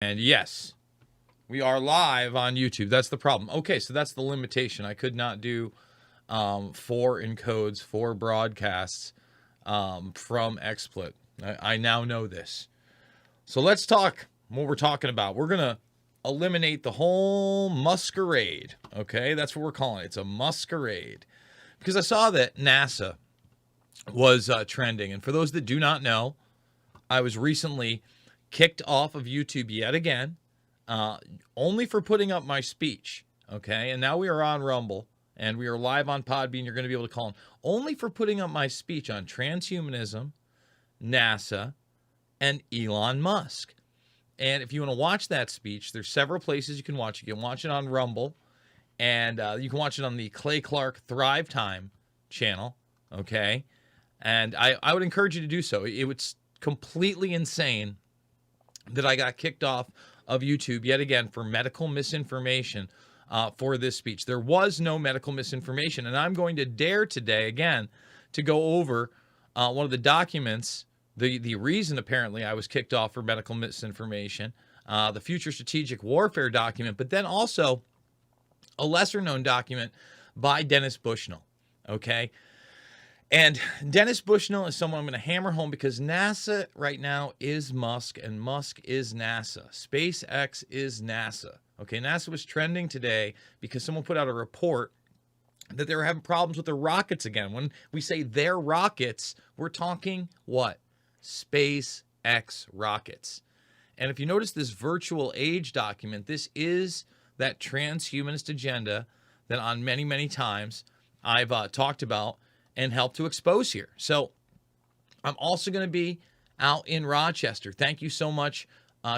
And yes, we are live on YouTube. That's the problem. Okay, so that's the limitation. I could not do 4 encodes, 4 broadcasts from XSplit. I now know this. So let's talk what we're talking about. We're going to eliminate the whole masquerade. Okay, that's what we're calling it. It's a masquerade. Because I saw that NASA was trending. And for those that do not know, I was recently kicked off of YouTube yet again, only for putting up my speech. Okay, and now we are on Rumble and we are live on Podbean. You're going to be able to call in. Only for putting up my speech on transhumanism, NASA, and Elon Musk. And if you want to watch that speech, there's several places you can watch it. You can watch it on Rumble, and you can watch it on the Clay Clark Thrive Time channel, okay? And I would encourage you to do so. It was completely insane that I got kicked off of YouTube yet again for medical misinformation for this speech. There was no medical misinformation, and I'm going to dare today, again, to go over one of the documents. The reason, apparently, I was kicked off for medical misinformation, the Future Strategic Warfare document, but then also a lesser-known document by Dennis Bushnell, okay? And Dennis Bushnell is someone I'm going to hammer home because NASA right now is Musk, and Musk is NASA. SpaceX is NASA, okay? NASA was trending today because someone put out a report that they were having problems with their rockets again. When we say their rockets, we're talking what? SpaceX rockets. And if you notice this virtual age document, this is that transhumanist agenda that on many, many times I've talked about and helped to expose here. So I'm also going to be out in Rochester. Thank you so much,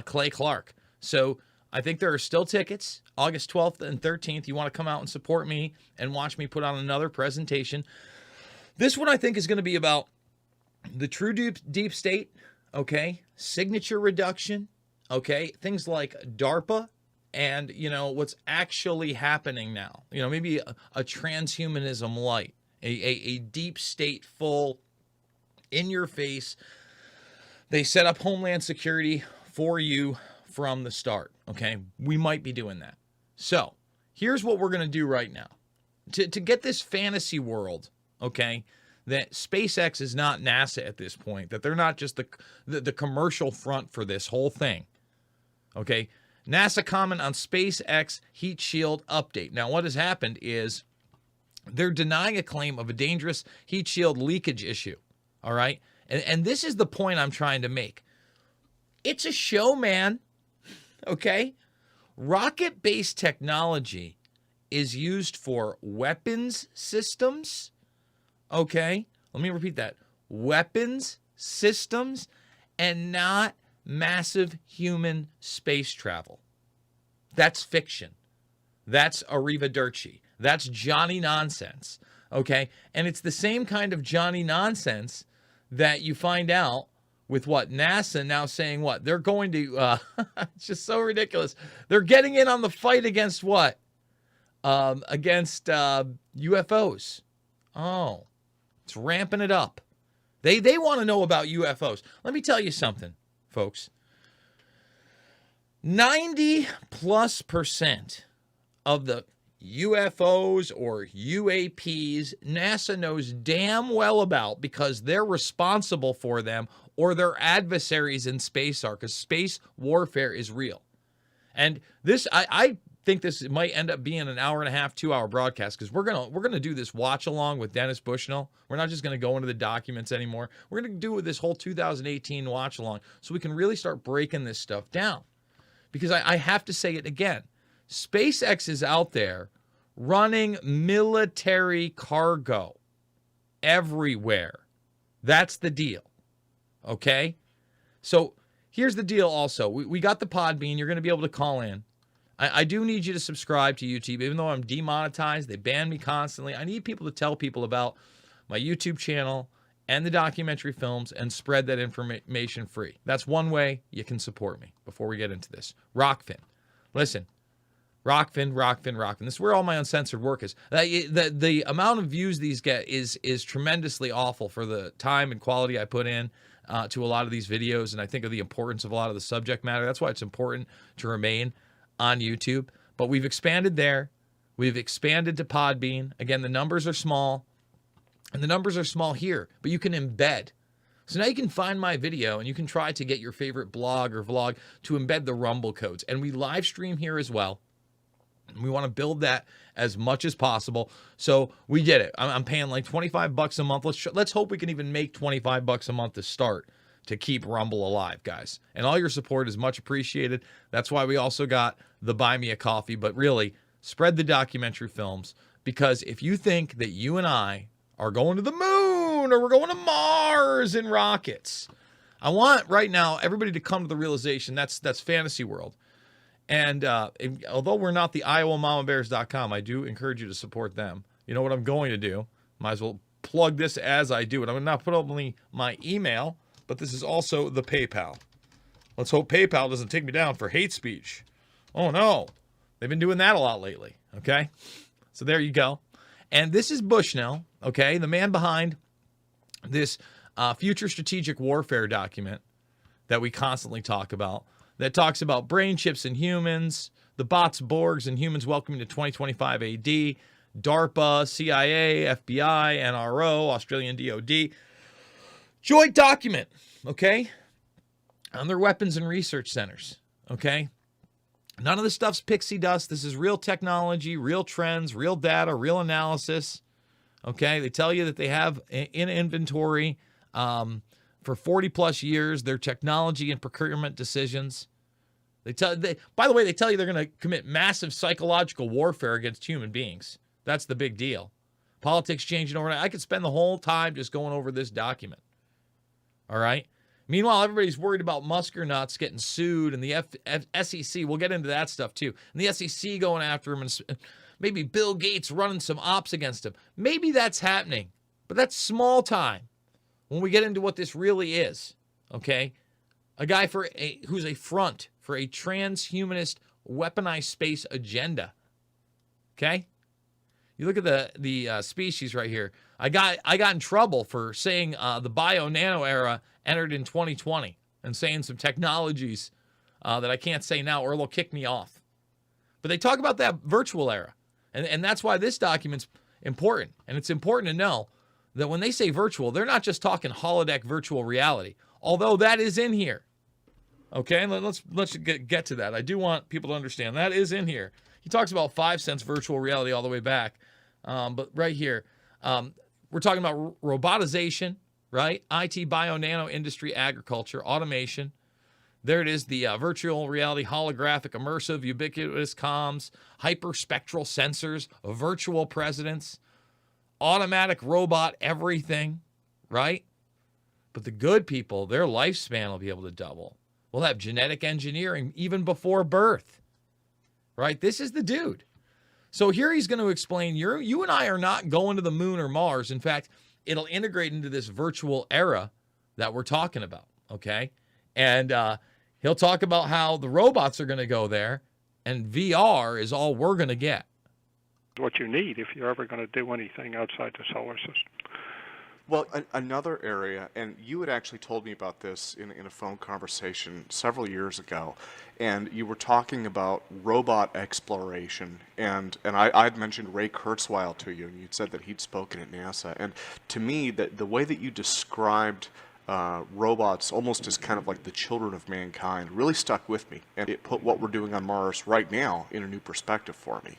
Clay Clark. So I think there are still tickets, August 12th and 13th. You want to come out and support me and watch me put on another presentation. This one I think is going to be about the true deep state, okay, signature reduction, okay, things like DARPA, and, you know, what's actually happening now. You know, maybe a transhumanism light, a deep state full, in your face. They set up Homeland Security for you from the start, okay? We might be doing that. So here's what we're going to do right now. To get this fantasy world, okay, that SpaceX is not NASA at this point, that they're not just the commercial front for this whole thing. Okay, NASA comment on SpaceX heat shield update. Now, what has happened is they're denying a claim of a dangerous heat shield leakage issue. All right, and this is the point I'm trying to make. It's a show, man. Okay, rocket-based technology is used for weapons systems. Okay, let me repeat that. Weapons systems and not massive human space travel. That's fiction. That's arrivederci. That's Johnny nonsense. Okay, and it's the same kind of Johnny nonsense that you find out with what NASA now saying what? They're going to, it's just so ridiculous. They're getting in on the fight against what? Against UFOs. Oh. It's ramping it up. They want to know about UFOs. Let me tell you something, folks. 90+% of the UFOs or UAPs NASA knows damn well about because they're responsible for them or their adversaries in space are, because space warfare is real. And this, I think this might end up being an hour and a half, 2-hour broadcast, because we're gonna do this watch along with Dennis Bushnell. We're not just gonna go into the documents anymore. We're gonna do this whole 2018 watch along so we can really start breaking this stuff down. Because I have to say it again, SpaceX is out there running military cargo everywhere. That's the deal. Okay? So here's the deal also. We got the Podbean. You're gonna be able to call in. I do need you to subscribe to YouTube. Even though I'm demonetized, they ban me constantly. I need people to tell people about my YouTube channel and the documentary films and spread that information free. That's one way you can support me before we get into this. Rockfin. Listen, Rockfin. This is where all my uncensored work is. The amount of views these get is tremendously awful for the time and quality I put in. to a lot of these videos, and I think of the importance of a lot of the subject matter. That's why it's important to remain on YouTube. But we've expanded there. We've expanded to Podbean. Again, the numbers are small, and the numbers are small here, but you can embed. So now you can find my video, and you can try to get your favorite blog or vlog to embed the Rumble codes. And we live stream here as well. We want to build that as much as possible. So we get it. I'm paying like $25 a month. Let's hope we can even make $25 a month to start to keep Rumble alive, guys. And all your support is much appreciated. That's why we also got the Buy Me a Coffee. But really, spread the documentary films, because if you think that you and I are going to the moon or we're going to Mars in rockets, I want right now everybody to come to the realization that's fantasy world. And although we're not the IowaMamaBears.com, I do encourage you to support them. You know what I'm going to do? Might as well plug this as I do it. I'm going to not put only my email, but this is also the PayPal. Let's hope PayPal doesn't take me down for hate speech. Oh, no. They've been doing that a lot lately, okay? So there you go. And this is Bushnell, okay, the man behind this future strategic warfare document that we constantly talk about, that talks about brain chips in humans, the bots, Borgs, and humans welcoming to 2025 AD, DARPA, CIA, FBI, NRO, Australian DOD. Joint document, okay, on their weapons and research centers, okay? None of this stuff's pixie dust. This is real technology, real trends, real data, real analysis, okay? They tell you that they have in inventory for 40-plus years their technology and procurement decisions. By the way, they tell you they're going to commit massive psychological warfare against human beings. That's the big deal. Politics changing overnight. I could spend the whole time just going over this document. All right? Meanwhile, everybody's worried about Muskernutz getting sued and the SEC. We'll get into that stuff too. And the SEC going after him, and maybe Bill Gates running some ops against him. Maybe that's happening, but that's small time when we get into what this really is. Okay? A guy who's a front for a transhumanist weaponized space agenda. Okay? You look at the species right here. I got in trouble for saying the bio-nano era entered in 2020 and saying some technologies that I can't say now or they'll kick me off. But they talk about that virtual era. And that's why this document's important. And it's important to know that when they say virtual, they're not just talking holodeck virtual reality, although that is in here. Okay, let's get to that. I do want people to understand that is in here. He talks about 5 cents virtual reality all the way back. But right here, we're talking about robotization, right? IT, bio, nano, industry, agriculture, automation. There it is, the virtual reality, holographic, immersive, ubiquitous comms, hyperspectral sensors, virtual presidents, automatic robot everything, right? But the good people, their lifespan will be able to double. We'll have genetic engineering even before birth, right? This is the dude. So here he's going to explain, you and I are not going to the moon or Mars. In fact, it'll integrate into this virtual era that we're talking about, okay? And he'll talk about how the robots are going to go there, and VR is all we're going to get. What you need if you're ever going to do anything outside the solar system. Well, another area, and you had actually told me about this in a phone conversation several years ago, and you were talking about robot exploration, and I'd mentioned Ray Kurzweil to you, and you'd said that he'd spoken at NASA, and to me, the way that you described robots almost as kind of like the children of mankind really stuck with me, and it put what we're doing on Mars right now in a new perspective for me.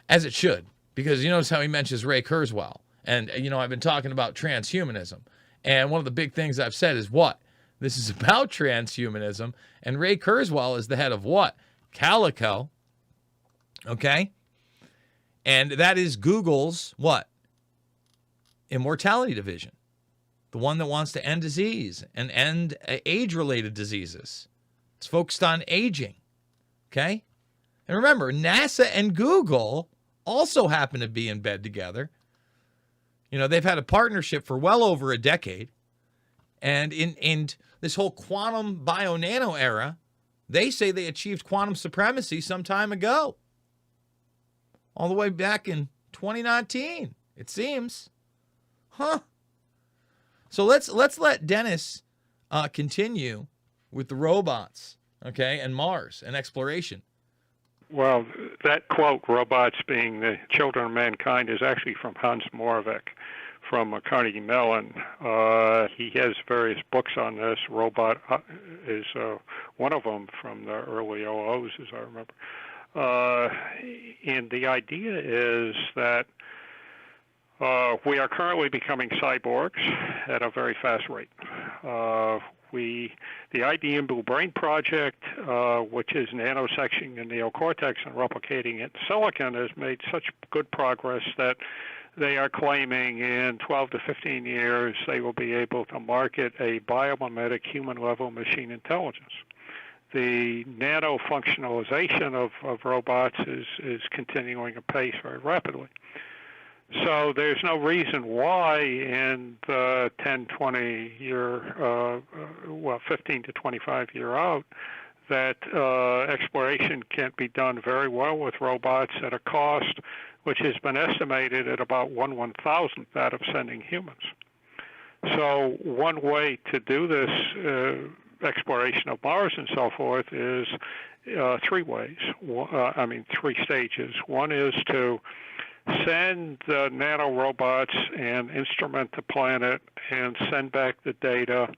As it should, because you notice how he mentions Ray Kurzweil. And, you know, I've been talking about transhumanism. And one of the big things I've said is what? This is about transhumanism. And Ray Kurzweil is the head of what? Calico. Okay? And that is Google's what? Immortality division. The one that wants to end disease and end age-related diseases. It's focused on aging. Okay? And remember, NASA and Google also happen to be in bed together. You know, they've had a partnership for well over a decade. And in this whole quantum bio-nano era, they say they achieved quantum supremacy some time ago. All the way back in 2019, it seems. Huh. So let's let Dennis continue with the robots, okay, and Mars and exploration? Well, that quote, robots being the children of mankind, is actually from Hans Moravec from Carnegie Mellon. He has various books on this. Robot is one of them from the early OOs, as I remember. And the idea is that we are currently becoming cyborgs at a very fast rate. The IBM Blue Brain project, which is nanosectioning the neocortex and replicating it in silicon, has made such good progress that they are claiming in 12 to 15 years they will be able to market a biomimetic human-level machine intelligence. The nano functionalization of robots is continuing apace very rapidly. So there's no reason why in the 10, 20 year, 15 to 25 year out, that exploration can't be done very well with robots at a cost which has been estimated at about 1/1000th that of sending humans. So one way to do this exploration of Mars and so forth is three ways. Three stages. One is to send the nanorobots and instrument the planet and send back the data.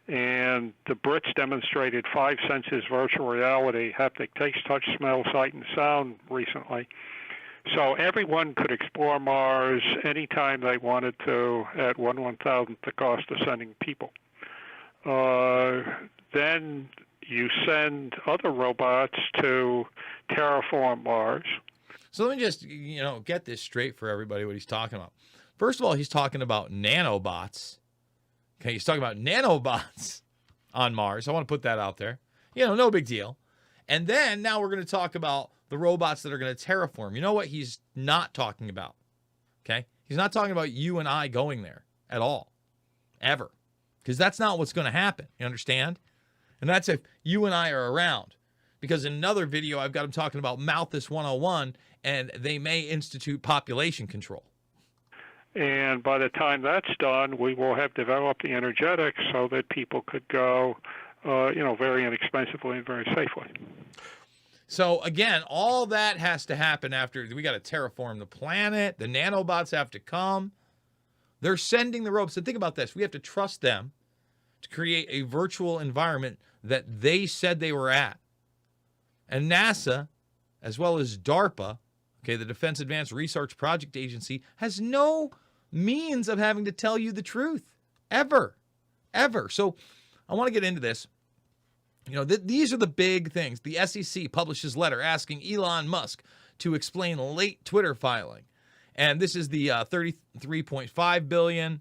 And the Brits demonstrated 5 senses virtual reality, haptic, taste, touch, smell, sight, and sound recently. So everyone could explore Mars anytime they wanted to at 1/1000th the cost of sending people. Then you send other robots to terraform Mars. So let me just, get this straight for everybody what he's talking about. First of all, he's talking about nanobots. Okay, he's talking about nanobots on Mars. I want to put that out there. No big deal. And then now we're going to talk about the robots that are going to terraform. You know what he's not talking about? Okay? He's not talking about you and I going there at all. Ever. Because that's not what's going to happen. You understand? And that's if you and I are around. Because in another video, I've got him talking about Malthus 101, and they may institute population control. And by the time that's done, we will have developed the energetics so that people could go, very inexpensively and very safely. So again, all that has to happen after we got to terraform the planet. The nanobots have to come. They're sending the ropes. And think about this. We have to trust them to create a virtual environment that they said they were at. And NASA, as well as DARPA, okay, the Defense Advanced Research Project Agency, has no means of having to tell you the truth. Ever. So I want to get into this. These are the big things. The SEC publishes letter asking Elon Musk to explain late Twitter filing. And this is the $33.5 billion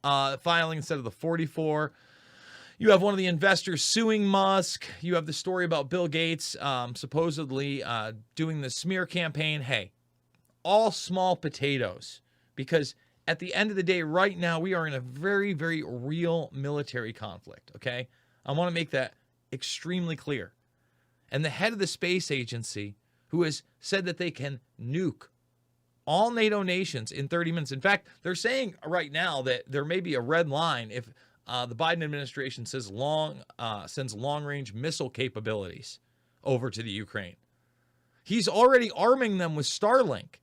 filing instead of the 44. You have one of the investors suing Musk. You have the story about Bill Gates supposedly doing the smear campaign. Hey, all small potatoes. Because at the end of the day, right now, we are in a very, very real military conflict, okay? I want to make that extremely clear. And the head of the space agency, who has said that they can nuke all NATO nations in 30 minutes. In fact, they're saying right now that there may be a red line if the Biden administration sends long-range missile capabilities over to the Ukraine. He's already arming them with Starlink.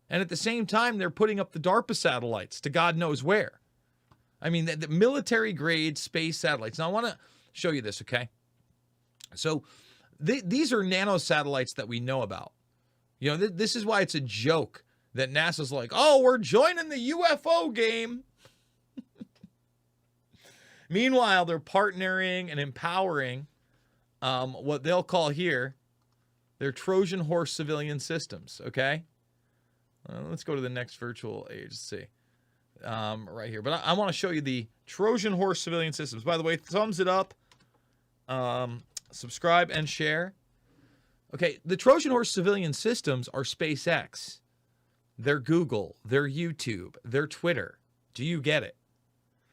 And at the same time, they're putting up the DARPA satellites to God knows where. I mean, the military-grade space satellites. Now, I want to show you this, okay? So these are nano satellites that we know about. This is why it's a joke that NASA's like, oh, we're joining the UFO game. Meanwhile, they're partnering and empowering what they'll call here their Trojan horse civilian systems, okay? Let's go to the next virtual age. Let's see. Right here. But I want to show you the Trojan horse civilian systems. By the way, thumbs it up. Subscribe and share. Okay, the Trojan horse civilian systems are SpaceX. They're Google. They're YouTube. They're Twitter. Do you get it?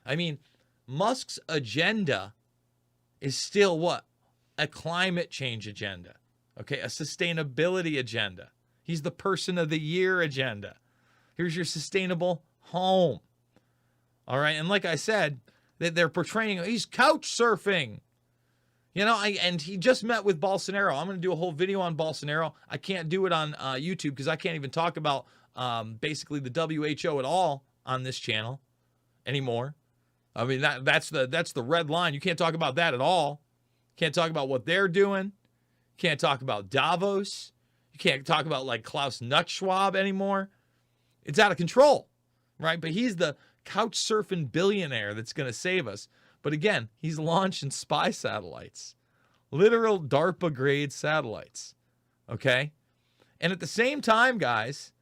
I mean, Musk's agenda is still what? A climate change agenda. Okay, a sustainability agenda. He's the person of the year agenda. Here's your sustainable home. All right, and like I said, They're portraying he's couch surfing. You know, and he just met with Bolsonaro. I'm going to do a whole video on Bolsonaro. I can't do it on YouTube because I can't even talk about basically the WHO at all on this channel anymore. I mean, that's the red line. You can't talk about that at all. Can't talk about what they're doing. Can't talk about Davos. You can't talk about like Klaus Nutzschwab anymore. It's out of control, right? But he's the couch surfing billionaire that's going to save us. But again, he's launching spy satellites, literal DARPA grade satellites. Okay. And at the same time, guys,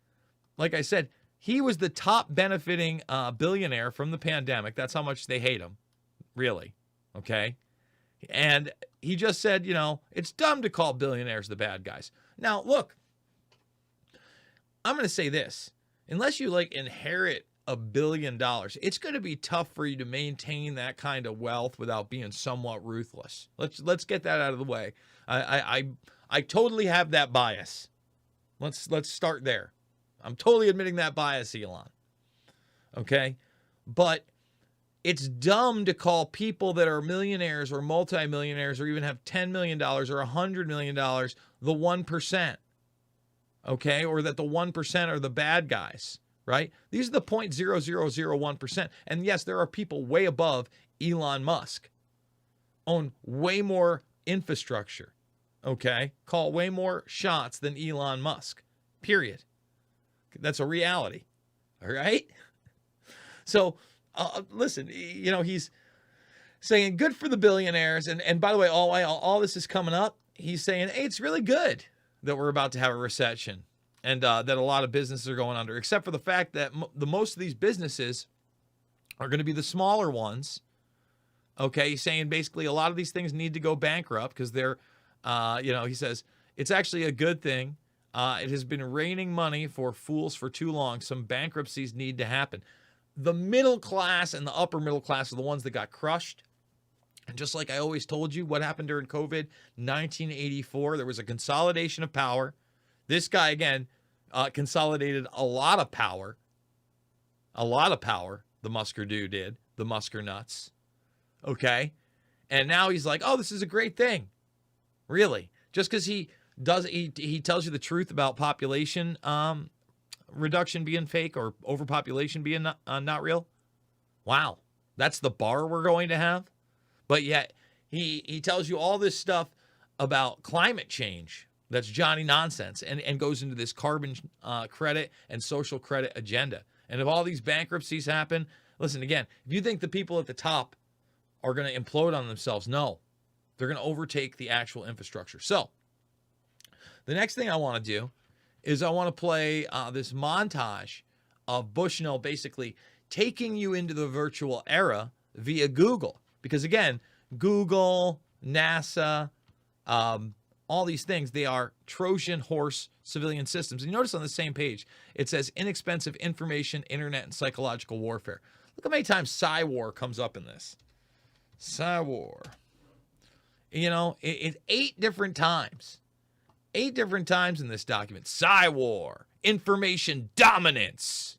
like I said, he was the top benefiting billionaire from the pandemic. That's how much they hate him, really. Okay. And he just said, you know, it's dumb to call billionaires the bad guys. Now, look, I'm going to say this. Unless you like inherit $1 billion, it's going to be tough for you to maintain that kind of wealth without being somewhat ruthless. Let's get that out of the way. I totally have that bias. Let's start there. I'm totally admitting that bias, Elon. Okay? But it's dumb to call people that are millionaires or multimillionaires or even have $10 million or $100 million the 1%. Okay? Or that the 1% are the bad guys. Right? These are the 0.0001%. And yes, there are people way above Elon Musk, own way more infrastructure, okay? Call way more shots than Elon Musk, period. That's a reality, all right? So, listen, you know, he's saying good for the billionaires. And by the way, all this is coming up, he's saying, hey, it's really good that we're about to have a recession. And that a lot of businesses are going under, except for the fact that most of these businesses are going to be the smaller ones. Okay, he's saying basically a lot of these things need to go bankrupt because they're, you know, he says it's actually a good thing. It has been raining money for fools for too long. Some bankruptcies need to happen. The middle class and the upper middle class are the ones that got crushed. And just like I always told you, what happened during COVID, 1984, there was a consolidation of power. This guy, again, consolidated a lot of power. A lot of power, the Muskernutz did, the Muskernutz. Okay? And now he's like, oh, this is a great thing. Really? Just because he tells you the truth about population reduction being fake or overpopulation being not real? Wow. That's the bar we're going to have? But yet, he tells you all this stuff about climate change. That's Johnny nonsense and goes into this carbon credit and social credit agenda. And if all these bankruptcies happen, listen, again, if you think the people at the top are going to implode on themselves, no. They're going to overtake the actual infrastructure. So the next thing I want to do is I want to play this montage of Bushnell basically taking you into the virtual era via Google. Because again, Google, NASA, all these things, they are Trojan horse civilian systems. And you notice on the same page, it says inexpensive information, internet, and psychological warfare. Look how many times Psy-War comes up in this. Psy-War. You know, it's 8 different times. 8 different times in this document. Psy-War. Information dominance.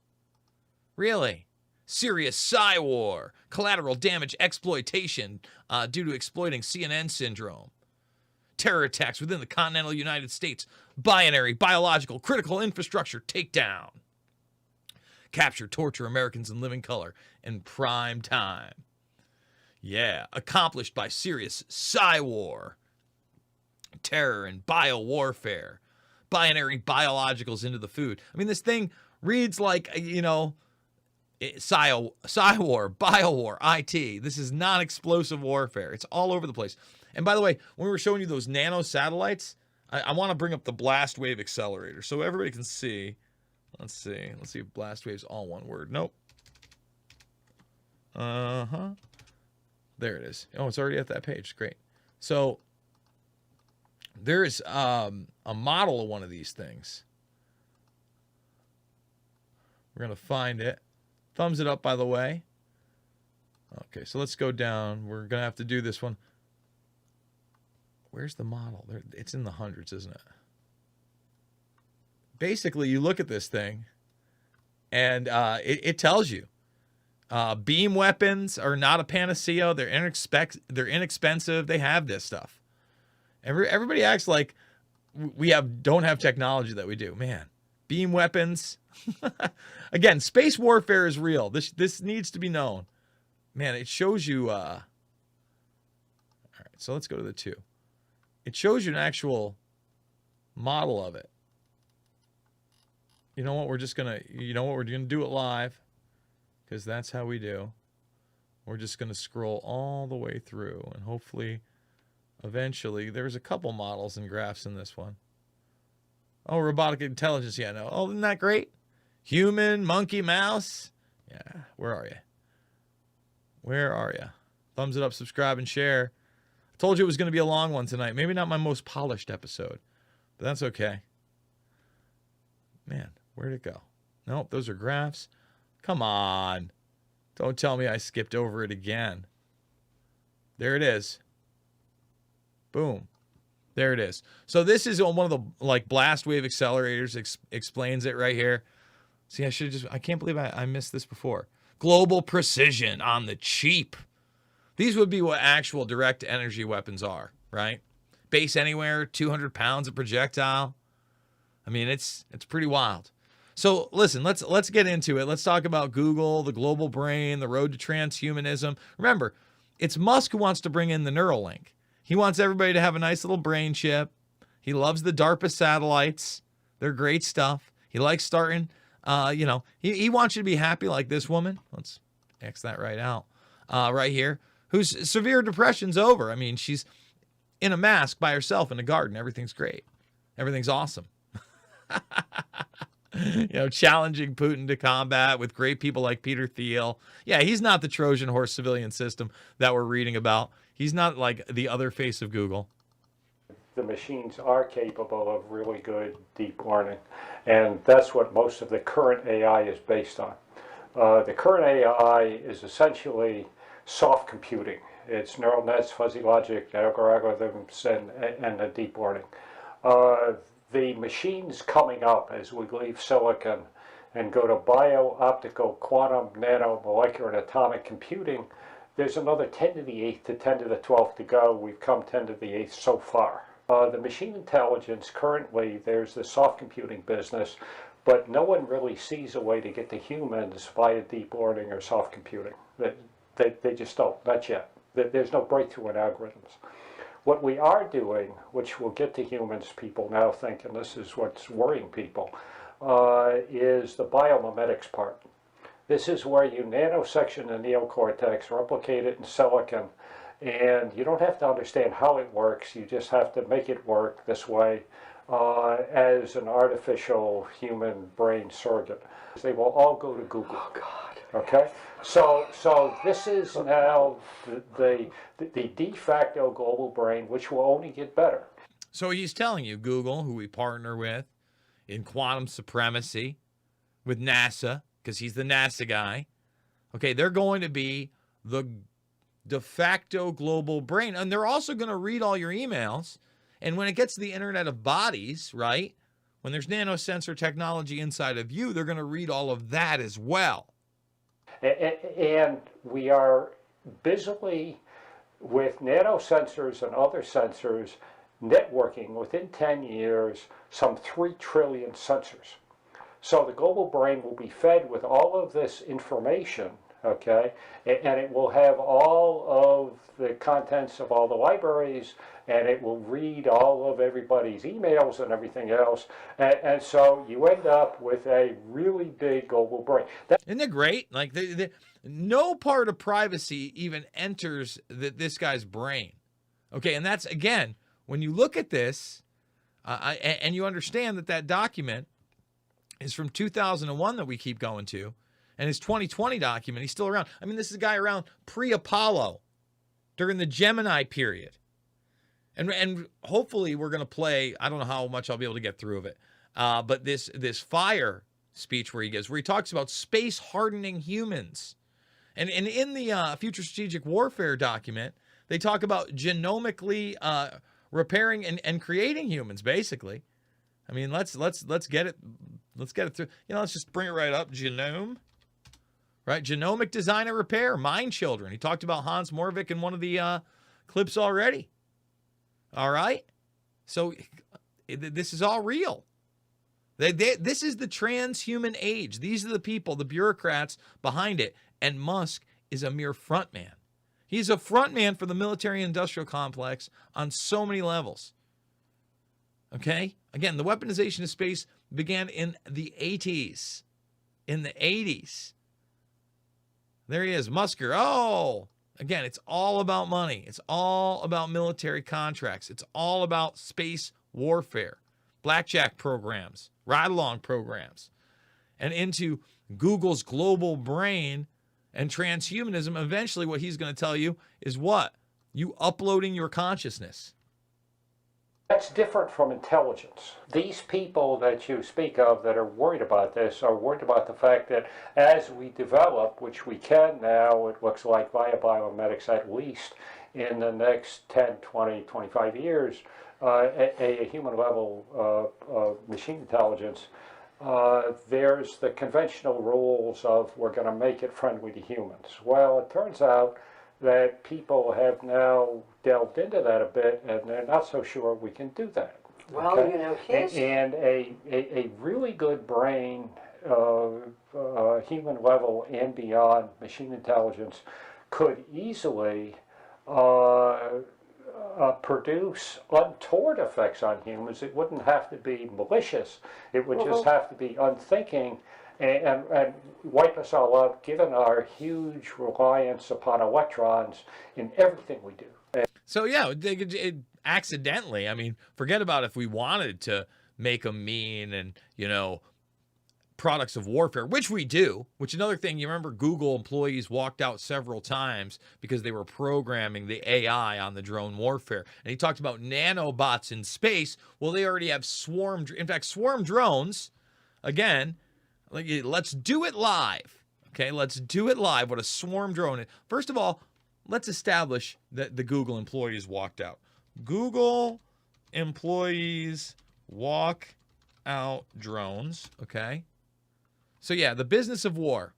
Really? Serious Psy-War. Collateral damage exploitation due to exploiting CNN syndrome. Terror attacks within the continental United States. Binary, biological, critical infrastructure takedown. Capture, torture Americans in living color in prime time. Yeah, accomplished by serious Psy-War. Terror and biowarfare. Binary biologicals into the food. I mean, this thing reads like, you know, Psy-War, Biowar, IT. This is non-explosive warfare. It's all over the place. And by the way, when we were showing you those nano satellites, I want to bring up the blast wave accelerator so everybody can see. Let's see. Let's see if blast wave's all one word. Nope. There it is. Oh, it's already at that page. Great. So there's a model of one of these things. We're going to find it. Thumbs it up, by the way. Okay, so let's go down. We're going to have to do this one. Where's the model? It's in the hundreds, isn't it? Basically, you look at this thing, and it tells you. Beam weapons are not a panacea. They're inexpensive. They have this stuff. Everybody acts like don't have technology that we do. Man, beam weapons. Again, space warfare is real. This needs to be known. Man, it shows you. All right, so let's go to the 2. It shows you an actual model of it. You know what? We're gonna do it live, because that's how we do. We're just gonna scroll all the way through, and hopefully, eventually, there's a couple models and graphs in this one. Oh, robotic intelligence. Yeah, no. Oh, isn't that great? Human, monkey, mouse. Yeah, where are you? Where are you? Thumbs it up, subscribe, and share. I told you it was going to be a long one tonight. Maybe not my most polished episode, but that's okay. Man, where'd it go? Nope, those are graphs. Come on. Don't tell me I skipped over it again. There it is. Boom. There it is. So this is on one of the blast wave accelerators. Explains it right here. See, I can't believe I missed this before. Global precision on the cheap. These would be what actual direct energy weapons are, right? Base anywhere, 200 pounds of projectile. I mean, it's pretty wild. So listen, let's get into it. Let's talk about Google, the global brain, the road to transhumanism. Remember, it's Musk who wants to bring in the Neuralink. He wants everybody to have a nice little brain chip. He loves the DARPA satellites. They're great stuff. He likes starting, he wants you to be happy like this woman. Let's X that right out. Right here. Whose severe depression's over. I mean, she's in a mask by herself in a garden. Everything's great. Everything's awesome. Challenging Putin to combat with great people like Peter Thiel. Yeah, he's not the Trojan horse civilian system that we're reading about. He's not like the other face of Google. The machines are capable of really good deep learning, and that's what most of the current AI is based on. The current AI is essentially soft computing. It's neural nets, fuzzy logic, algorithms, and the deep learning. The machines coming up as we leave silicon and go to bio-optical, quantum, nano, molecular, and atomic computing, there's another 10 to the 8th to 10 to the 12th to go. We've come 10 to the 8th so far. The machine intelligence, currently, there's the soft computing business, but no one really sees a way to get to humans via deep learning or soft computing. They just don't, not yet. There's no breakthrough in algorithms. What we are doing, which will get to humans, people now think, and this is what's worrying people, is the biomimetics part. This is where you nanosection the neocortex, replicate it in silicon, and you don't have to understand how it works, you just have to make it work this way as an artificial human brain surrogate. They will all go to Google. Oh, God. Okay? So this is now the de facto global brain, which will only get better. So he's telling you, Google, who we partner with in quantum supremacy, with NASA, because he's the NASA guy, okay, they're going to be the de facto global brain. And they're also going to read all your emails. And when it gets to the Internet of Bodies, right, when there's nanosensor technology inside of you, they're going to read all of that as well. And we are busily, with nanosensors and other sensors, networking within 10 years some 3 trillion sensors. So the global brain will be fed with all of this information, okay, and it will have all of the contents of all the libraries, and it will read all of everybody's emails and everything else, and so you end up with a really big global brain. Isn't it great? Like, no part of privacy even enters this guy's brain. Okay, and that's, again, when you look at this, and you understand that document is from 2001 that we keep going to, and his 2020 document, he's still around. I mean, this is a guy around pre-Apollo, during the Gemini period. And hopefully we're going to play, I don't know how much I'll be able to get through of it, but this Fire speech where he talks about space hardening humans. And in the Future Strategic Warfare document, they talk about genomically repairing and creating humans, basically. I mean, let's get it through. Let's just bring it right up. Genome. right? Genomic design and repair, mind children. He talked about Hans Morvik in one of the clips already. All right? So this is all real. This is the transhuman age. These are the people, the bureaucrats behind it. And Musk is a mere front man. He's a front man for the military-industrial complex on so many levels. Okay? Again, the weaponization of space began in the 80s. In the 80s. There he is, Musker. Oh! Again, it's all about money. It's all about military contracts. It's all about space warfare. Blackjack programs. Ride-along programs. And into Google's global brain and transhumanism, eventually what he's going to tell you is what? You uploading your consciousness. That's different from intelligence. These people that you speak of that are worried about this are worried about the fact that as we develop, which we can now, it looks like via biomedics at least in the next 10, 20, 25 years, a human level machine intelligence, there's the conventional rules of we're going to make it friendly to humans. Well, it turns out that people have now delved into that a bit, and they're not so sure we can do that. Well, okay? you know, And a really good brain, human level and beyond machine intelligence could easily produce untoward effects on humans. It wouldn't have to be malicious. It would just have to be unthinking and wipe us all out, given our huge reliance upon electrons in everything we do. So, yeah, it accidentally, I mean, forget about if we wanted to make them mean and, you know, products of warfare, which we do, which another thing, you remember Google employees walked out several times because they were programming the AI on the drone warfare. And he talked about nanobots in space. Well, they already have swarm drones. Again, like, let's do it live. Okay, let's do it live. What a swarm drone is. First of all, let's establish that the Google employees walked out. Google employees walk out drones, okay? So yeah, the business of war.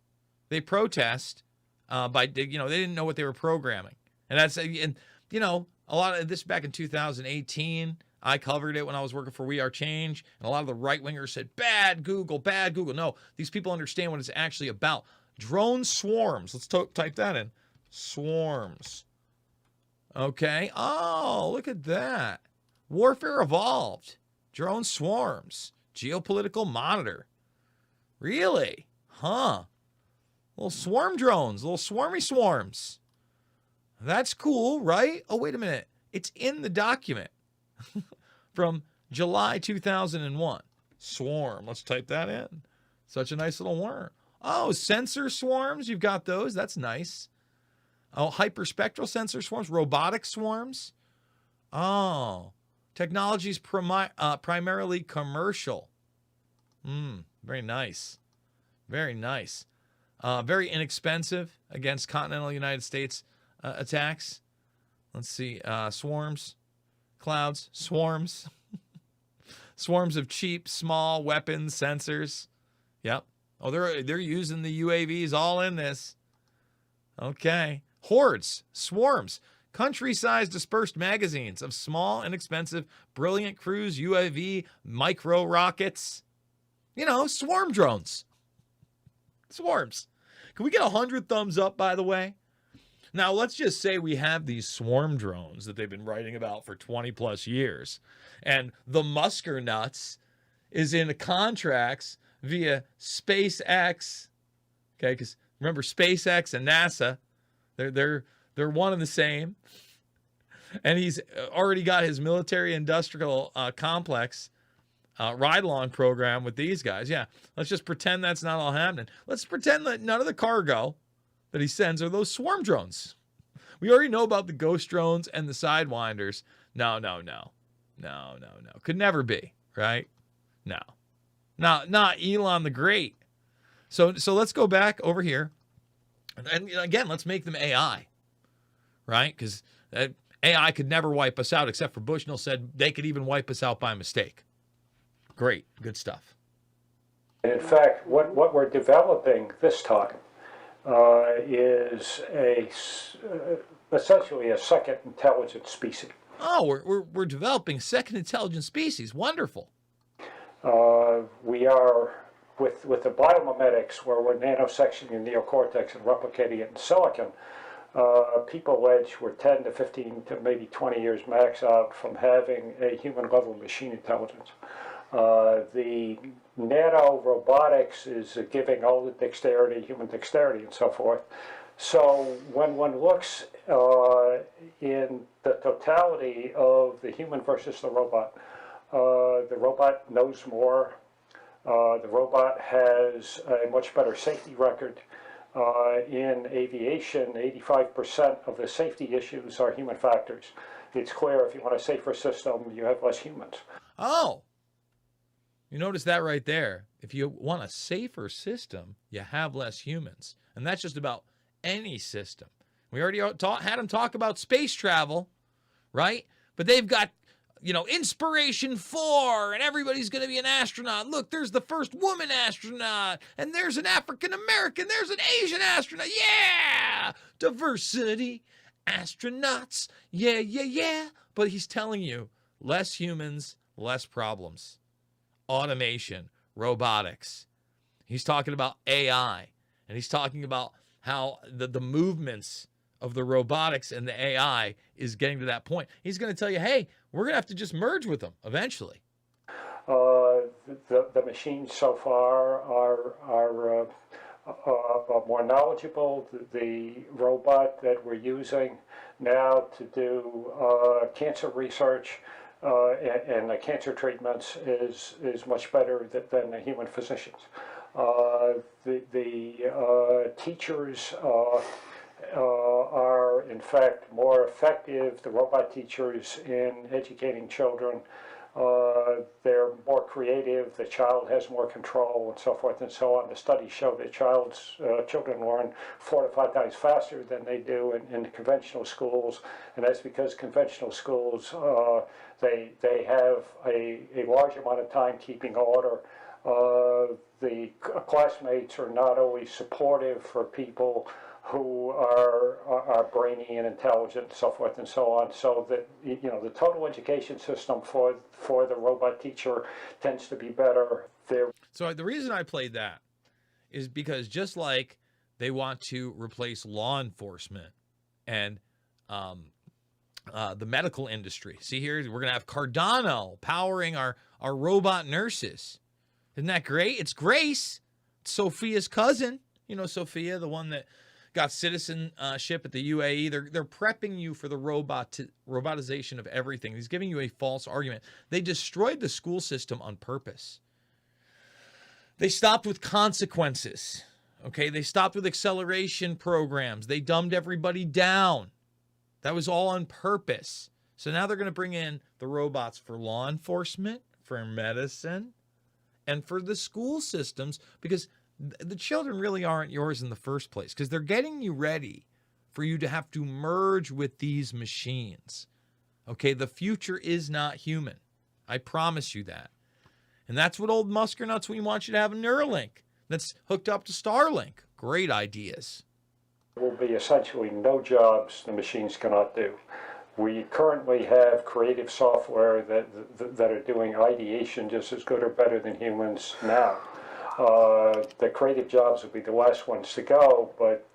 They protest by, you know, they didn't know what they were programming. And that's, and you know, a lot of this back in 2018, I covered it when I was working for We Are Change, and a lot of the right-wingers said, bad Google, bad Google. No, these people understand what it's actually about. Drone swarms. Let's type that in. Swarms. Okay. Oh, look at that. Warfare evolved. Drone swarms. Geopolitical monitor. Really? Huh. Little swarm drones. Little swarmy swarms. That's cool, right? Oh, wait a minute. It's in the document from July 2001. Swarm. Let's type that in. Such a nice little worm. Oh, sensor swarms. You've got those. That's nice. Oh, hyperspectral sensor swarms. Robotic swarms. Oh. Technology's primarily commercial. Very nice. Very nice. Very inexpensive against continental United States attacks. Let's see. Swarms. Clouds. Swarms. Swarms of cheap, small weapons, sensors. Yep. Oh, they're using the UAVs all in this. Okay. Hordes. Swarms. Country-sized dispersed magazines of small, inexpensive, brilliant cruise UAV micro rockets. You know, swarm drones. Swarms. Can we get 100 thumbs up, by the way? Now, let's just say we have these swarm drones that they've been writing about for 20 plus years. And the Muskernutz is in contracts via SpaceX. Okay, because remember SpaceX and NASA, they're one and the same. And he's already got his military-industrial complex ride-along program with these guys. Yeah, let's just pretend that's not all happening. Let's pretend that none of the cargo that he sends are those swarm drones. We already know about the ghost drones and the sidewinders. No. Could never be, right? No. Not Elon the Great. So let's go back over here. And again, let's make them AI, right? Because AI could never wipe us out, except for Bushnell said they could even wipe us out by mistake. Great. Good stuff. And in fact, what we're developing this time is essentially a second intelligent species. Oh, we're developing second intelligent species. Wonderful. We are, with the biomimetics, where we're nanosectioning the neocortex and replicating it in silicon, people allege we're 10 to 15 to maybe 20 years max out from having a human-level machine intelligence. The nano robotics is giving all the dexterity, human dexterity, and so forth. So when one looks in the totality of the human versus the robot knows more. The robot has a much better safety record. In aviation, 85% of the safety issues are human factors. It's clear if you want a safer system, you have less humans. Oh, you notice that right there. If you want a safer system, you have less humans. And that's just about any system. We already had them talk about space travel, right? But they've got, Inspiration 4, and everybody's going to be an astronaut. Look, there's the first woman astronaut, and there's an African American, there's an Asian astronaut. Yeah! Diversity, astronauts, yeah. But he's telling you, less humans, less problems. Automation, robotics. He's talking about AI, and he's talking about how the movements of the robotics and the AI is getting to that point. He's going to tell you, hey, we're going to have to just merge with them eventually. The machines so far are more knowledgeable. The robot that we're using now to do cancer research and the cancer treatments is much better than the human physicians. The teachers are in fact more effective, the robot teachers, in educating children. They're more creative, the child has more control, and so forth and so on. The studies show that children learn 4 to 5 times faster than they do in conventional schools, and that's because conventional schools, they have a large amount of time keeping order. The classmates are not always supportive for people who are brainy and intelligent, so forth and so on. So that the total education system for the robot teacher tends to be better. So the reason I played that is because just like they want to replace law enforcement and the medical industry. See here, we're gonna have Cardano powering our robot nurses. Isn't that great? It's Grace, Sophia's cousin. Sophia, the one that got citizenship at the UAE. They're prepping you for the robotization of everything. He's giving you a false argument. They destroyed the school system on purpose. They stopped with consequences. Okay, they stopped with acceleration programs. They dumbed everybody down. That was all on purpose. So now they're going to bring in the robots for law enforcement, for medicine, and for the school systems, because the children really aren't yours in the first place, because they're getting you ready for you to have to merge with these machines. Okay, the future is not human. I promise you that. And that's what old Muskernutz, we want you to have a Neuralink that's hooked up to Starlink. Great ideas. There will be essentially no jobs the machines cannot do. We currently have creative software that are doing ideation just as good or better than humans now. The creative jobs will be the last ones to go, but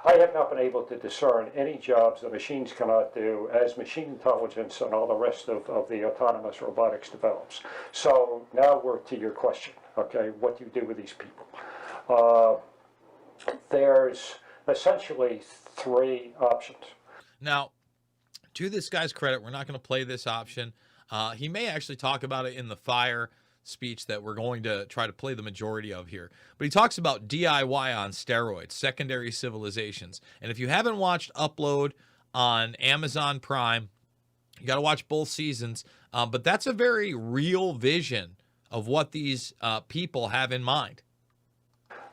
I have not been able to discern any jobs the machines cannot do as machine intelligence and all the rest of the autonomous robotics develops. So now we're to your question, okay, what do you do with these people? There's essentially 3 options. Now, to this guy's credit, we're not going to play this option. He may actually talk about it in the FIRE speech that we're going to try to play the majority of here. But he talks about DIY on steroids, secondary civilizations. And if you haven't watched Upload on Amazon Prime, you got to watch both seasons. But that's a very real vision of what these people have in mind.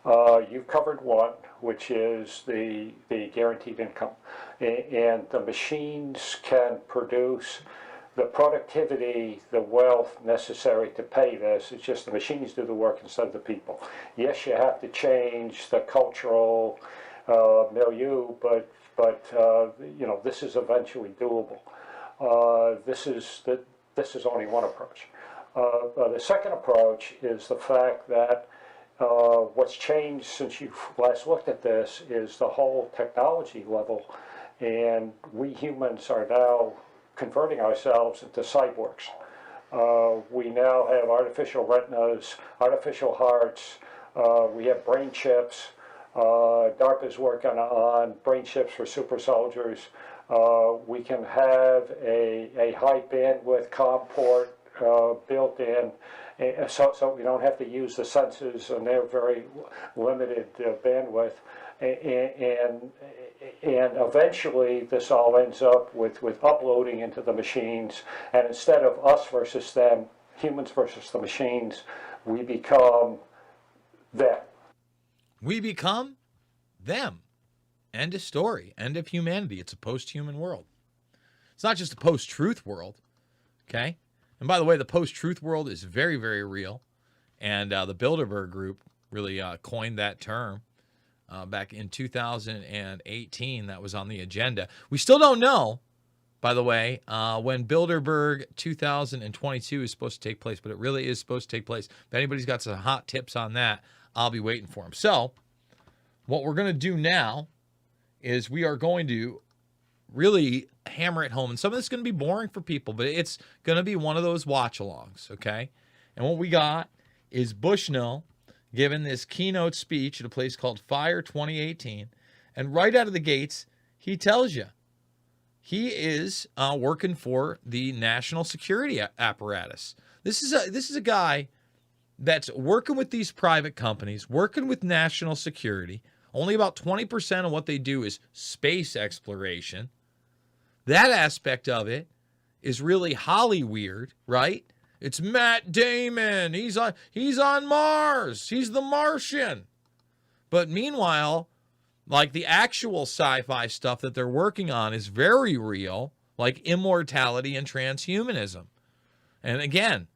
You've covered one, which is the guaranteed income. And the machines can produce the productivity, the wealth necessary to pay this. It's just the machines do the work instead of the people. Yes, you have to change the cultural milieu, but you know, this is eventually doable. This is only one approach. The second approach is the fact that what's changed since you last looked at this is the whole technology level, and we humans are now converting ourselves into cyborgs. We now have artificial retinas, artificial hearts, we have brain chips. DARPA's working on brain chips for super soldiers. We can have a high bandwidth COM port built in, so we don't have to use the sensors, and they're very limited bandwidth. And eventually this all ends up with uploading into the machines, and instead of us versus them, humans versus the machines, we become them. We become them. End of story. End of humanity. It's a post-human world. It's not just a post-truth world, okay? And by the way, the post-truth world is very, very real. And the Bilderberg Group really coined that term back in 2018. That was on the agenda. We still don't know, by the way, when Bilderberg 2022 is supposed to take place, but it really is supposed to take place. If anybody's got some hot tips on that, I'll be waiting for them. So what we're going to do now is we are going to really hammer it home. And some of this is going to be boring for people, but it's going to be one of those watch-alongs, okay? And what we got is Bushnell giving this keynote speech at a place called Fire 2018. And right out of the gates, he tells you he is working for the national security apparatus. This is a guy that's working with these private companies, working with national security. Only about 20% of what they do is space exploration. That aspect of it is really Holly weird, right? It's Matt Damon. He's on Mars. He's the Martian. But meanwhile, like the actual sci-fi stuff that they're working on is very real, like immortality and transhumanism. And again,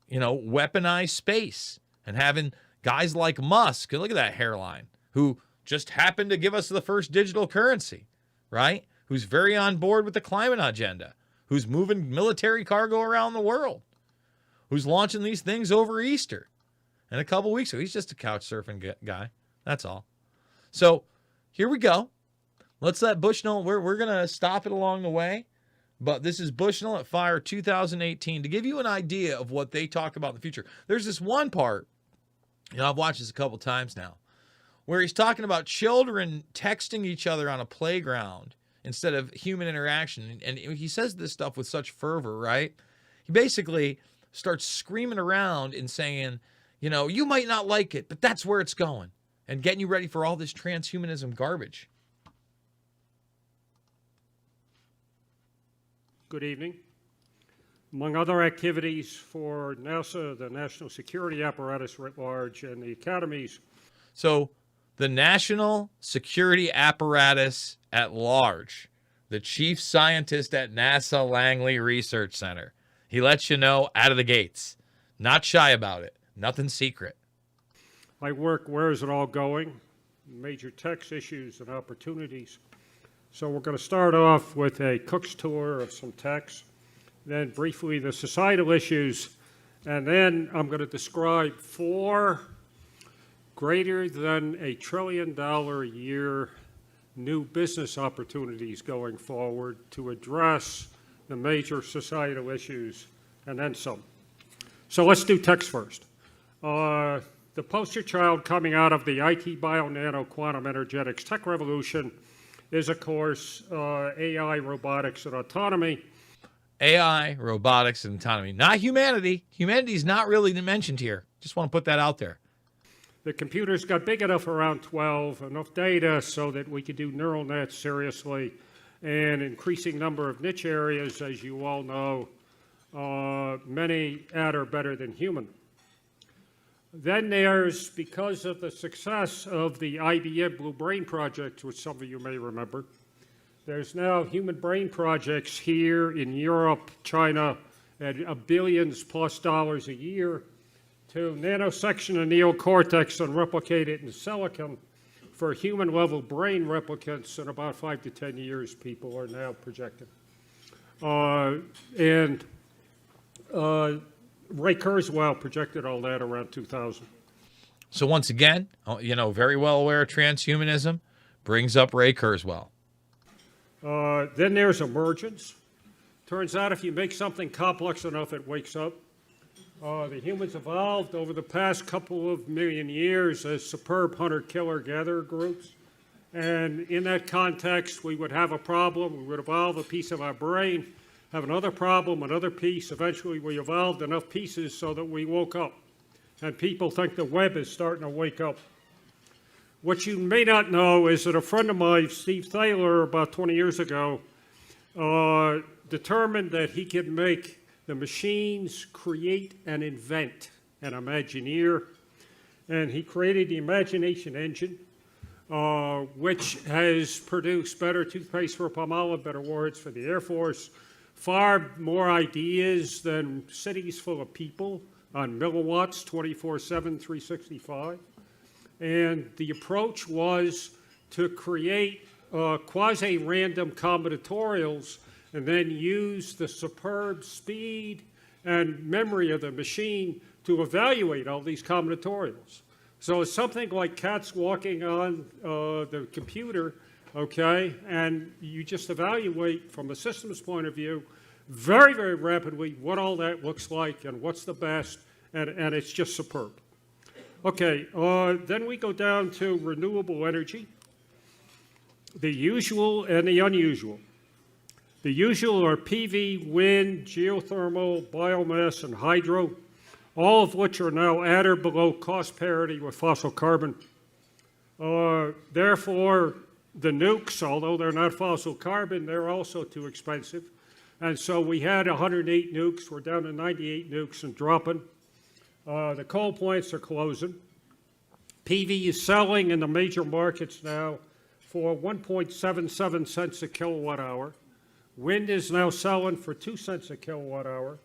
you know, weaponized space and having guys like Musk, look at that hairline, who just happened to give us the first digital currency, right? Who's very on board with the climate agenda, who's moving military cargo around the world, who's launching these things over Easter. And a couple weeks ago, he's just a couch surfing guy. That's all. So here we go. Let's let Bushnell, we're going to stop it along the way. But this is Bushnell at Fire 2018 to give you an idea of what they talk about in the future. There's this one part, you know, I've watched this a couple times now, where he's talking about children texting each other on a playground instead of human interaction. And he says this stuff with such fervor, right? He basically starts screaming around and saying, you know, you might not like it, but that's where it's going, and getting you ready for all this transhumanism garbage. Good evening. Among other activities for NASA, the national security apparatus writ large, and the academies. So the national security apparatus at large, the chief scientist at NASA Langley Research Center, he lets you know out of the gates. Not shy about it. Nothing secret. I work where is it all going, major techs, issues, and opportunities. So we're going to start off with a Cook's tour of some techs, then briefly the societal issues, and then I'm going to describe 4 greater than $1 trillion a year new business opportunities going forward to address the major societal issues, and then some. So let's do techs first. The poster child coming out of the IT, bio, nano, quantum, energetics tech revolution is, of course, AI, robotics, and autonomy. AI, robotics, and autonomy. Not humanity. Humanity is not really mentioned here. Just want to put that out there. The computers got big enough around 12, enough data so that we could do neural nets seriously, and increasing number of niche areas, as you all know, many at or better than human. Then there's, because of the success of the IBM Blue Brain project, which some of you may remember, There's now human brain projects here in Europe, China, at billions plus dollars a year to nanosection a neocortex and replicate it in silicon for human-level brain replicants in about 5 to 10 years, people are now projecting. Ray Kurzweil projected all that around 2000. So once again, very well aware of transhumanism, brings up Ray Kurzweil. Then there's emergence. Turns out if you make something complex enough, it wakes up. The humans evolved over the past couple of million years as superb hunter-killer-gatherer groups. And in that context, we would have a problem. We would evolve a piece of our brain, have another problem, another piece. Eventually, we evolved enough pieces so that we woke up. And people think the web is starting to wake up. What you may not know is that a friend of mine, Steve Thaler, about 20 years ago, determined that he could make the machines create and invent an Imagineer. And he created the Imagination Engine, which has produced better toothpaste for Palmolive, better words for the Air Force, far more ideas than cities full of people on milliwatts, 24/7, 365. And the approach was to create quasi-random combinatorials and then use the superb speed and memory of the machine to evaluate all these combinatorials. So it's something like cats walking on the computer, okay, and you just evaluate from a systems point of view very, very rapidly what all that looks like and what's the best, and it's just superb. Okay, then we go down to renewable energy, the usual and the unusual. The usual are PV, wind, geothermal, biomass, and hydro, all of which are now at or below cost parity with fossil carbon. Therefore, the nukes, although they're not fossil carbon, they're also too expensive. And so we had 108 nukes, we're down to 98 nukes and dropping. The coal plants are closing. PV is selling in the major markets now for 1.77 cents a kilowatt hour. Wind is now selling for 2 cents a kilowatt hour.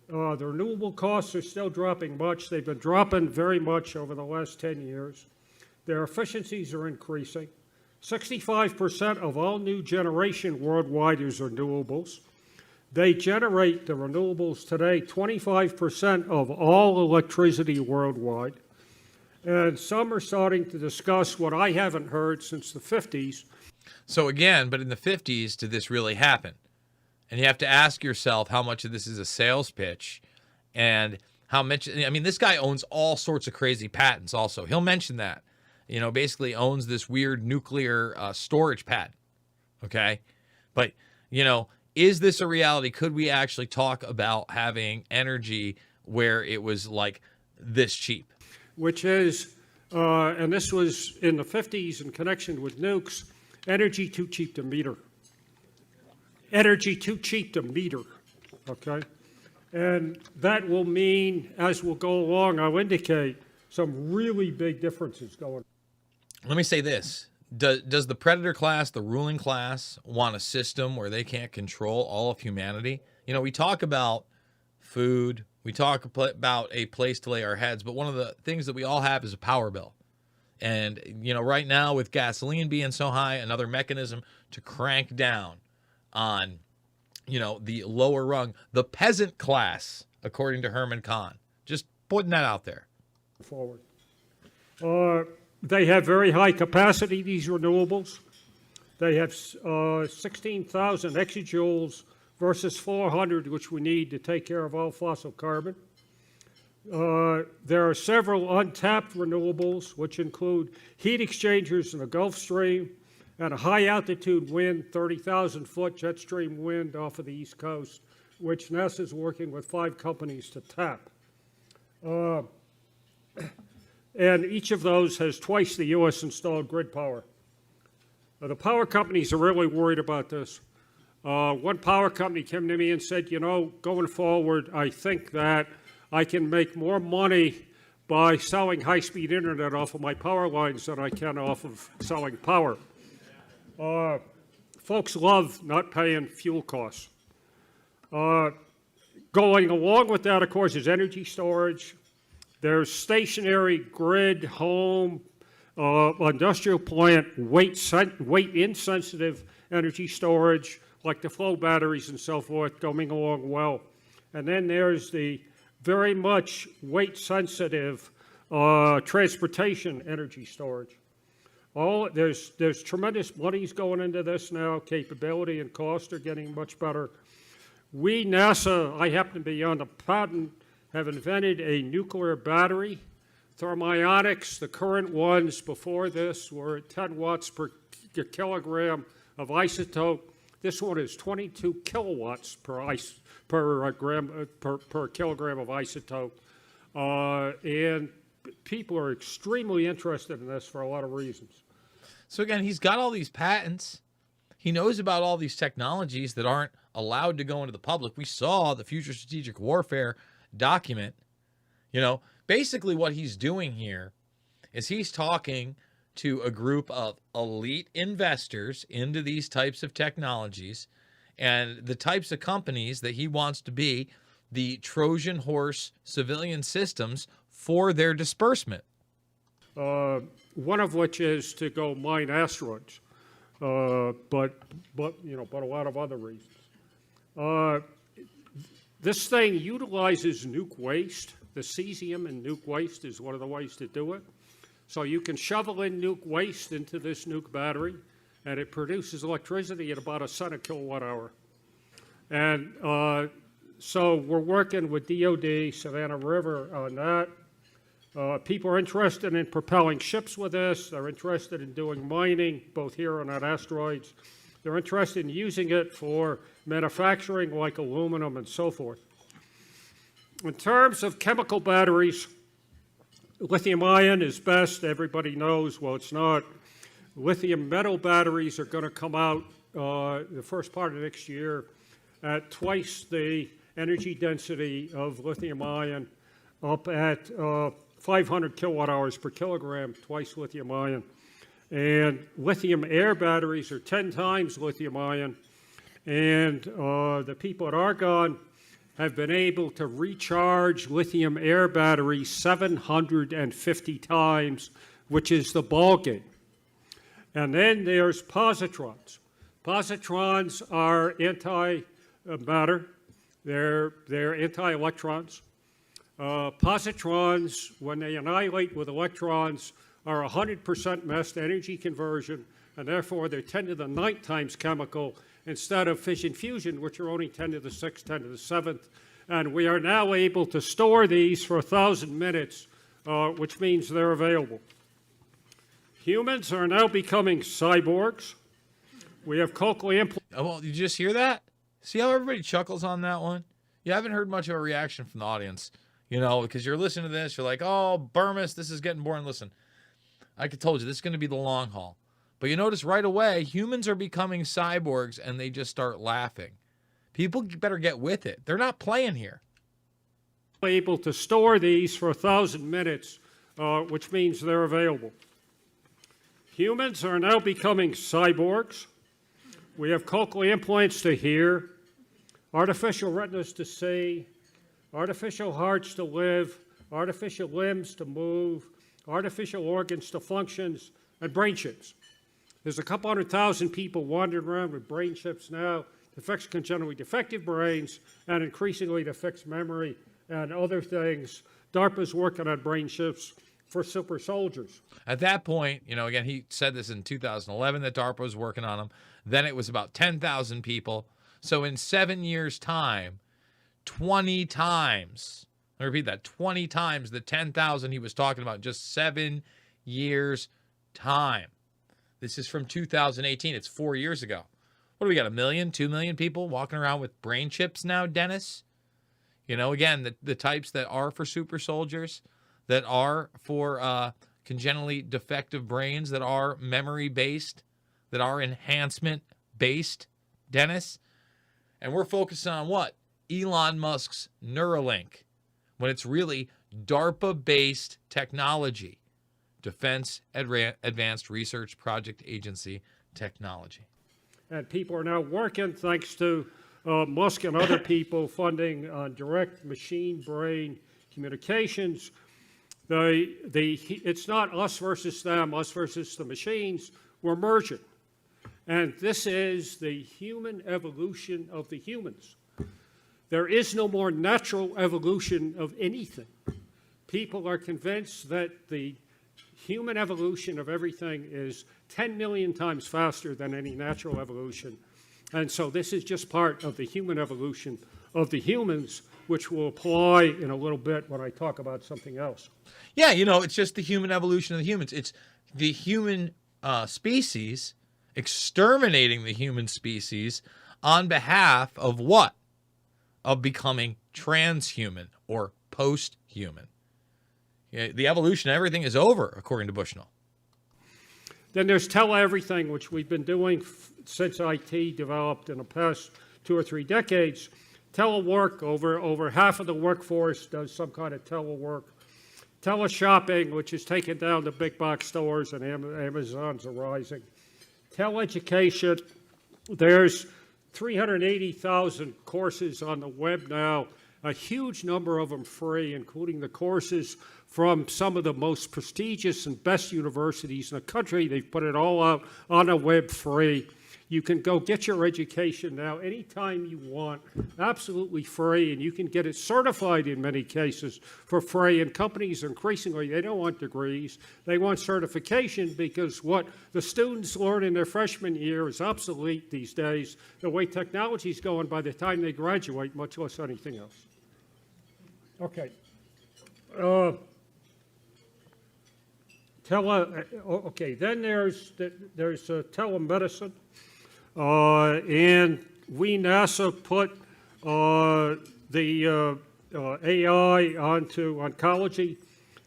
The renewable costs are still dropping much. They've been dropping very much over the last 10 years. Their efficiencies are increasing. 65% of all new generation worldwide is renewables. They generate, the renewables today, 25% of all electricity worldwide. And some are starting to discuss what I haven't heard since the 50s. So again, but in the 50s, did this really happen? And you have to ask yourself how much of this is a sales pitch and how much, this guy owns all sorts of crazy patents also. He'll mention that, basically owns this weird nuclear storage patent. Okay. But, is this a reality? Could we actually talk about having energy where it was like this cheap? Which is, and this was in the 50s in connection with nukes, energy too cheap to meter. Energy too cheap to meter, okay? And that will mean, as we'll go along, I'll indicate some really big differences going. Let me say this. Does the predator class, the ruling class, want a system where they can't control all of humanity? We talk about food, we talk about a place to lay our heads, but one of the things that we all have is a power bill. And, right now with gasoline being so high, another mechanism to crank down on, the lower rung, the peasant class, according to Herman Kahn. Just putting that out there. Forward. They have very high capacity, these renewables. They have 16,000 exajoules versus 400, which we need to take care of all fossil carbon. There are several untapped renewables, which include heat exchangers in the Gulf Stream and a high-altitude wind, 30,000-foot jet stream wind off of the East Coast, which NASA is working with 5 companies to tap. And each of those has twice the U.S. installed grid power. The power companies are really worried about this. One power company came to me and said, going forward, I think that I can make more money by selling high-speed internet off of my power lines than I can off of selling power. folks love not paying fuel costs. Going along with that, of course, is energy storage. There's stationary grid, home, industrial plant, weight-insensitive energy storage, like the flow batteries and so forth, going along well. And then there's the very much weight-sensitive transportation energy storage. There's tremendous monies going into this now. Capability and cost are getting much better. We, NASA, I happen to be on the patent, have invented a nuclear battery. Thermionics, the current ones before this were at 10 watts per kilogram of isotope. This one is 22 kilowatts per kilogram of isotope. And people are extremely interested in this for a lot of reasons. So again, he's got all these patents. He knows about all these technologies that aren't allowed to go into the public. We saw the Future Strategic Warfare document. You know, basically what he's doing here is he's talking to a group of elite investors into these types of technologies and the types of companies that he wants to be the Trojan horse civilian systems for their disbursement. One of which is to go mine asteroids, but a lot of other reasons. This thing utilizes nuke waste. The cesium in nuke waste is one of the ways to do it. So you can shovel in nuke waste into this nuke battery, and it produces electricity at about 1 cent a kilowatt hour. And so we're working with DOD, Savannah River on that. People are interested in propelling ships with this. They're interested in doing mining, both here and on asteroids. They're interested in using it for manufacturing like aluminum and so forth. In terms of chemical batteries, lithium ion is best. Everybody knows, well, it's not. Lithium metal batteries are going to come out the first part of next year at twice the energy density of lithium ion, up at 500 kilowatt hours per kilogram, twice lithium ion. And lithium air batteries are 10 times lithium ion. And the people at Argonne have been able to recharge lithium air batteries 750 times, which is the ball game. And then there's positrons. Positrons are anti-matter. They're anti-electrons. Positrons, when they annihilate with electrons, are 100% mass to energy conversion, and therefore they're 10 to the 9th times chemical instead of fission fusion, which are only 10 to the 6th, 10 to the 7th. And we are now able to store these for 1,000 minutes, which means they're available. Humans are now becoming cyborgs. We have cochlear implants. Oh, well, you just hear that? See how everybody chuckles on that one? You haven't heard much of a reaction from the audience, you know, because you're listening to this, you're like, oh, Bermas, this is getting boring. Listen, I told you, this is going to be the long haul. But you notice right away, humans are becoming cyborgs, and they just start laughing. People better get with it. They're not playing here. Able to store these for 1,000 minutes, which means they're available. Humans are now becoming cyborgs. We have cochlear implants to hear, artificial retinas to see, artificial hearts to live, artificial limbs to move, artificial organs to functions, and brain chips. There's a couple 100,000 people wandering around with brain chips now to fix congenitally defective brains and increasingly to fix memory and other things. DARPA's working on brain chips for super soldiers. At that point, you know, again, he said this in 2011 that DARPA was working on them. Then it was about 10,000 people. So in 7 years' time, 20 times, I repeat that, 20 times the 10,000 he was talking about, just 7 years' time. This is from 2018. It's 4 years ago. What do we got, 1 million, 2 million people walking around with brain chips now, Dennis? You know, again, the types that are for super soldiers, that are for congenitally defective brains, that are memory-based, that are enhancement-based, Dennis. And we're focusing on what? Elon Musk's Neuralink, when it's really DARPA-based technology, Defense Advanced Research Project Agency technology. And people are now working, thanks to Musk and other people, funding on direct machine-brain communications. It's not us versus them, us versus the machines. We're merging. And this is the human evolution of the humans. There is no more natural evolution of anything. People are convinced that the human evolution of everything is 10 million times faster than any natural evolution. And so this is just part of the human evolution of the humans, which will apply in a little bit when I talk about something else. Yeah, it's just the human evolution of the humans. It's the human species exterminating the human species on behalf of what? Of becoming transhuman or post-human. The evolution of everything is over, according to Bushnell. Then there's tele-everything, which we've been doing since IT developed in the past 2 or 3 decades. Telework, over half of the workforce does some kind of telework. Teleshopping, which is taking down the big box stores, and Amazon's are rising. Teleeducation, there's 380,000 courses on the web now, a huge number of them free, including the courses from some of the most prestigious and best universities in the country. They've put it all out on the web free. You can go get your education now anytime you want, absolutely free, and you can get it certified in many cases for free. And companies increasingly, they don't want degrees, they want certification, because what the students learn in their freshman year is obsolete these days. The way technology is going by the time they graduate, much less anything else. Okay. Then there's telemedicine. And we, NASA, put the AI onto oncology,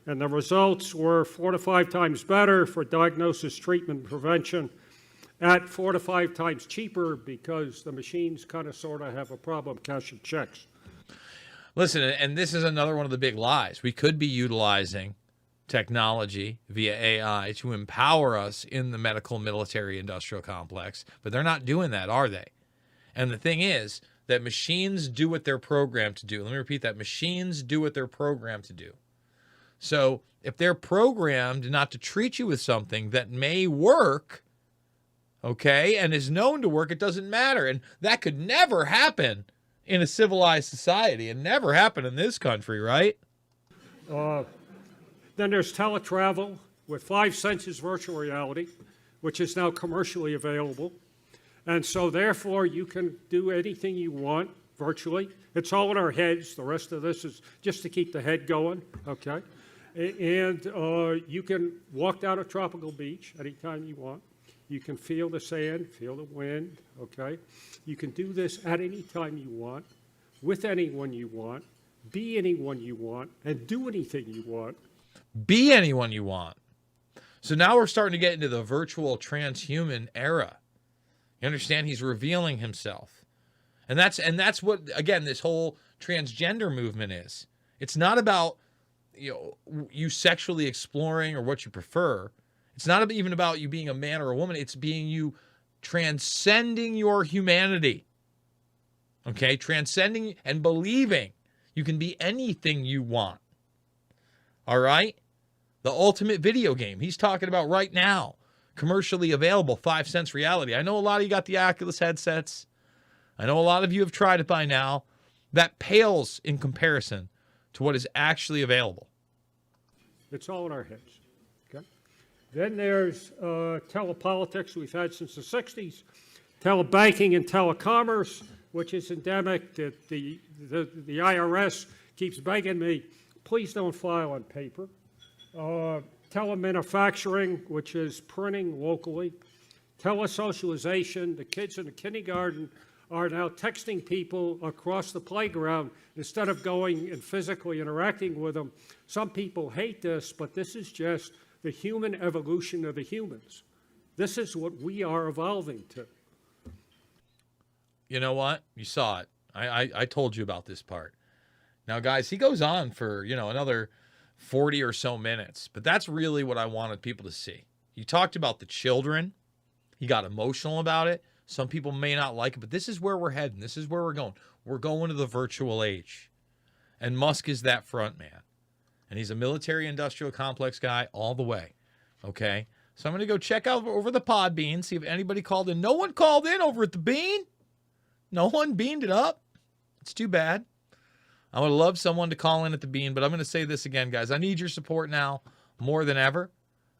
and the results were 4 to 5 times better for diagnosis, treatment, prevention, at 4 to 5 times cheaper, because the machines kind of sort of have a problem cashing checks. Listen, and this is another one of the big lies. We could be utilizing technology via AI to empower us in the medical, military, industrial complex, but they're not doing that, are they? And the thing is that machines do what they're programmed to do. Let me repeat that. Machines do what they're programmed to do. So if they're programmed not to treat you with something that may work, okay, and is known to work, it doesn't matter. And that could never happen in a civilized society, and never happen in this country, right? Then there's teletravel with 5 senses virtual reality, which is now commercially available. And so therefore you can do anything you want virtually. It's all in our heads. The rest of this is just to keep the head going, okay? And you can walk down a tropical beach anytime you want. You can feel the sand, feel the wind, okay? You can do this at any time you want, with anyone you want, be anyone you want, and do anything you want. Be anyone you want. So now we're starting to get into the virtual transhuman era. You understand? He's revealing himself. And that's what, again, this whole transgender movement is. It's not about you sexually exploring or what you prefer. It's not even about you being a man or a woman. It's being you transcending your humanity. Okay? Transcending and believing you can be anything you want. All right? The ultimate video game he's talking about right now, commercially available, 5 cents reality. I know a lot of you got the Oculus headsets. I know a lot of you have tried it by now. That pales in comparison to what is actually available. It's all in our heads. Okay? Then there's telepolitics we've had since the 60s, telebanking and telecommerce, which is endemic. That the IRS keeps begging me, please don't file on paper. Telemanufacturing, which is printing locally. Telesocialization, the kids in the kindergarten are now texting people across the playground instead of going and physically interacting with them. Some people hate this, but this is just the human evolution of the humans. This is what we are evolving to. You know what? You saw it. I told you about this part. Now, guys, he goes on for, another 40 or so minutes, but that's really what I wanted people to see. He talked about the children. He got emotional about it. Some people may not like it, but this is where we're heading. This is where we're going. We're going to the virtual age. And Musk is that front man. And he's a military industrial complex guy all the way. Okay? So I'm going to go check out over the Podbean, see if anybody called in. No one called in over at the Bean. No one beamed it up. It's too bad. I would love someone to call in at the Bean, but I'm going to say this again, guys. I need your support now more than ever.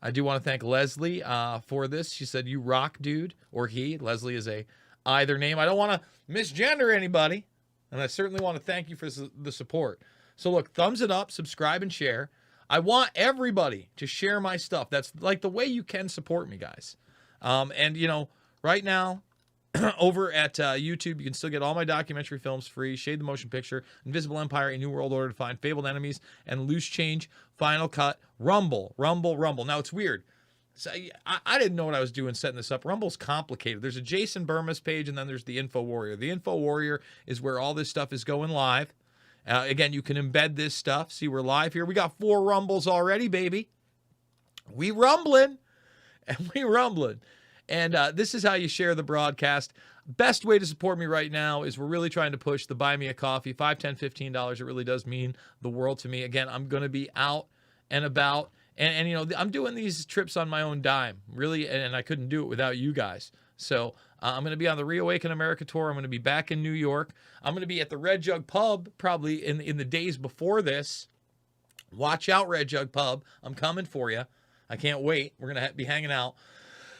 I do want to thank Leslie for this. She said, you rock, dude, or he. Leslie is a either name. I don't want to misgender anybody, and I certainly want to thank you for the support. So look, thumbs it up, subscribe, and share. I want everybody to share my stuff. That's like the way you can support me, guys. And, you know, right now, over at YouTube, you can still get all my documentary films free. Shade the Motion Picture, Invisible Empire, A New World Order to Find, Fabled Enemies, and Loose Change, Final Cut, Rumble. Now, it's weird. So I didn't know what I was doing setting this up. Rumble's complicated. There's a Jason Bermas page, and then there's the Info Warrior. The Info Warrior is where all this stuff is going live. Again, you can embed this stuff. See, we're live here. We got 4 Rumbles already, baby. We rumbling. And we rumbling. And this is how you share the broadcast. Best way to support me right now is we're really trying to push the Buy Me a Coffee. $5, $10, $15. It really does mean the world to me. Again, I'm going to be out and about. And, you know, I'm doing these trips on my own dime, really, and I couldn't do it without you guys. So I'm going to be on the Reawaken America tour. I'm going to be back in New York. I'm going to be at the Red Jug Pub probably in the days before this. Watch out, Red Jug Pub. I'm coming for you. I can't wait. We're going to be hanging out.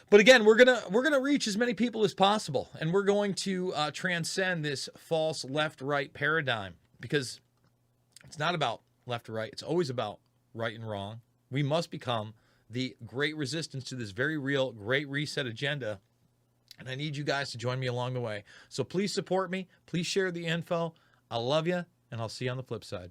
But again, we're gonna reach as many people as possible, and we're going to transcend this false left-right paradigm, because it's not about left or right. It's always about right and wrong. We must become the great resistance to this very real Great Reset agenda, and I need you guys to join me along the way. So please support me. Please share the info. I love you, and I'll see you on the flip side.